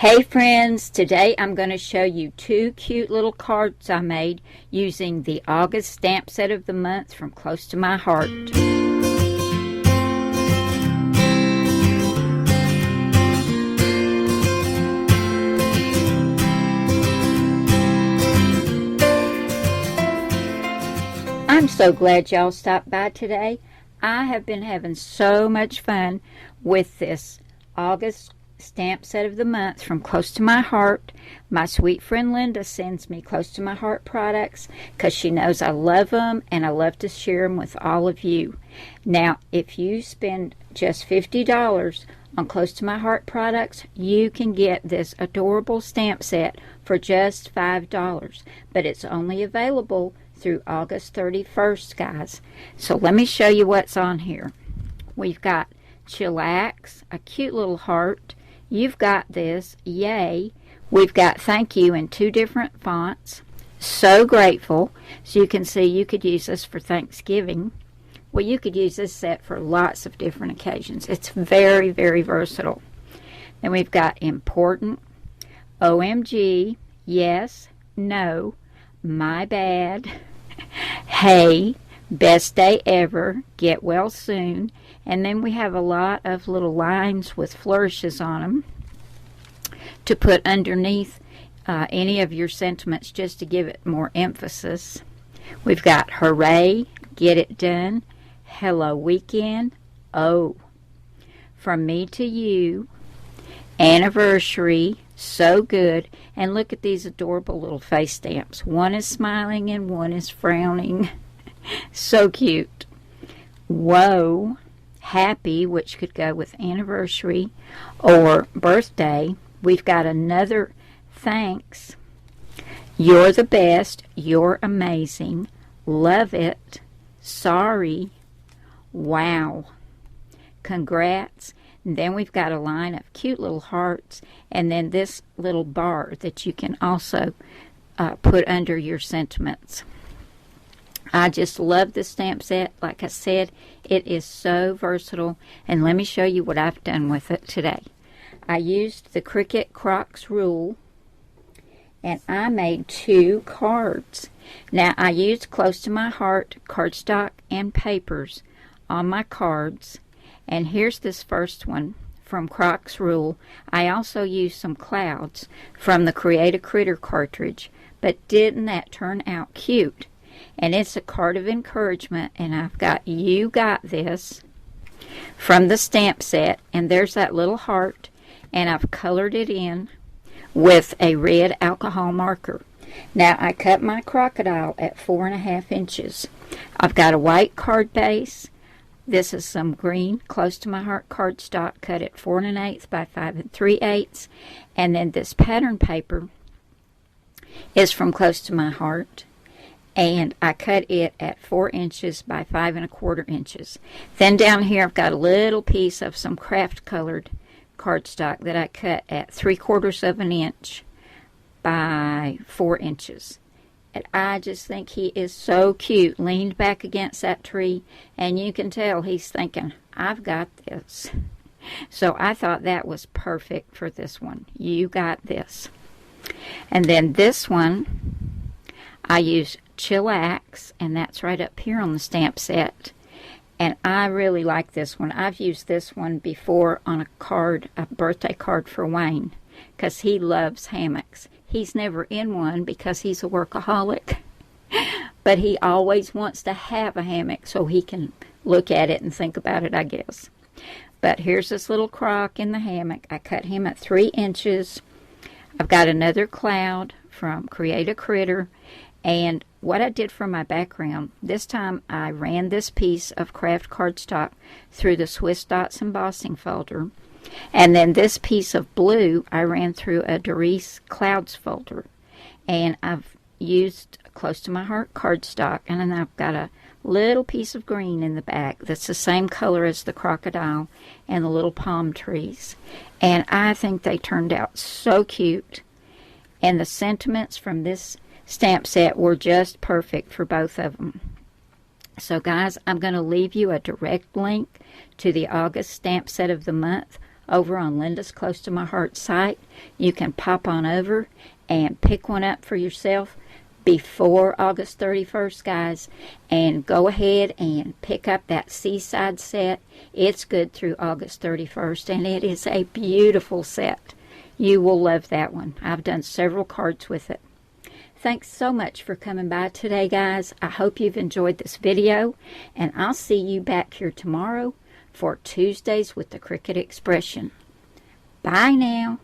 Hey friends, today I'm going to show you two cute little cards I made using the August stamp set of the month from Close to My Heart. I'm so glad y'all stopped by today. I have been having so much fun with this August stamp set of the month from Close to My Heart. My sweet friend Linda sends me Close to My Heart products because she knows I love them and I love to share them with all of you. Now, if you spend just $50 on Close to My Heart products, you can get this adorable stamp set for just $5, but it's only available through August 31st, guys. So let me show you what's on here. We've got Chillax, a cute little heart. You've got this, yay. We've got thank you in two different fonts. So grateful. So you can see you could use this for Thanksgiving. Well, you could use this set for lots of different occasions. It's very, very versatile. Then we've got important, OMG, yes, no, my bad, hey, best day ever, get well soon. And then we have a lot of little lines with flourishes on them to put underneath any of your sentiments just to give it more emphasis. We've got hooray, get it done, hello weekend, oh, from me to you, anniversary, so good. And look at these adorable little face stamps. One is smiling and one is frowning. So cute. Whoa. Happy, which could go with anniversary or birthday. We've got another thanks. You're the best. You're amazing. Love it. Sorry. Wow. Congrats. And then we've got a line of cute little hearts, and then this little bar that you can also put under your sentiments. I just love this stamp set. Like I said, it is so versatile. And let me show you what I've done with it today. I used the Cricut Crocs rule, and I made two cards. Now, I used Close to My Heart cardstock and papers on my cards. And here's this first one from Crocs rule. I also used some clouds from the Create a Critter cartridge. But didn't that turn out cute? And it's a card of encouragement, and I've got You Got This from the stamp set, and there's that little heart, and I've colored it in with a red alcohol marker. Now, I cut my crocodile at 4.5 inches. I've got a white card base. This is some green Close to My Heart cardstock cut at 4 1/8 by 5 3/8, and then this pattern paper is from Close to My Heart. And I cut it at 4 inches by 5 1/4 inches. Then down here I've got a little piece of some craft colored cardstock that I cut at 3/4 of an inch by 4 inches. And I just think he is so cute, leaned back against that tree, and you can tell he's thinking, I've got this. So I thought that was perfect for this one. You got this. And then this one, I used Chillax, and that's right up here on the stamp set. And I really like this one. I've used this one before on a card, a birthday card for Wayne, because he loves hammocks. He's never in one because he's a workaholic, but he always wants to have a hammock so he can look at it and think about it, I guess. But here's this little croc in the hammock. I cut him at 3 inches. I've got another cloud from Create a Critter. And what I did for my background, this time I ran this piece of craft cardstock through the Swiss Dots embossing folder. And then this piece of blue I ran through a Doris Clouds folder. And I've used Close to My Heart cardstock. And then I've got a little piece of green in the back that's the same color as the crocodile and the little palm trees. And I think they turned out so cute. And the sentiments from this stamp set were just perfect for both of them. So guys, I'm going to leave you a direct link to the August stamp set of the month over on Linda's Close to My Heart site. You can pop on over and pick one up for yourself before August 31st, guys, and go ahead and pick up that Seaside set. It's good through August 31st, and it is a beautiful set. You will love that one. I've done several cards with it. Thanks so much for coming by today, guys. I hope you've enjoyed this video, and I'll see you back here tomorrow for Tuesdays with the Cricket Expression. Bye now.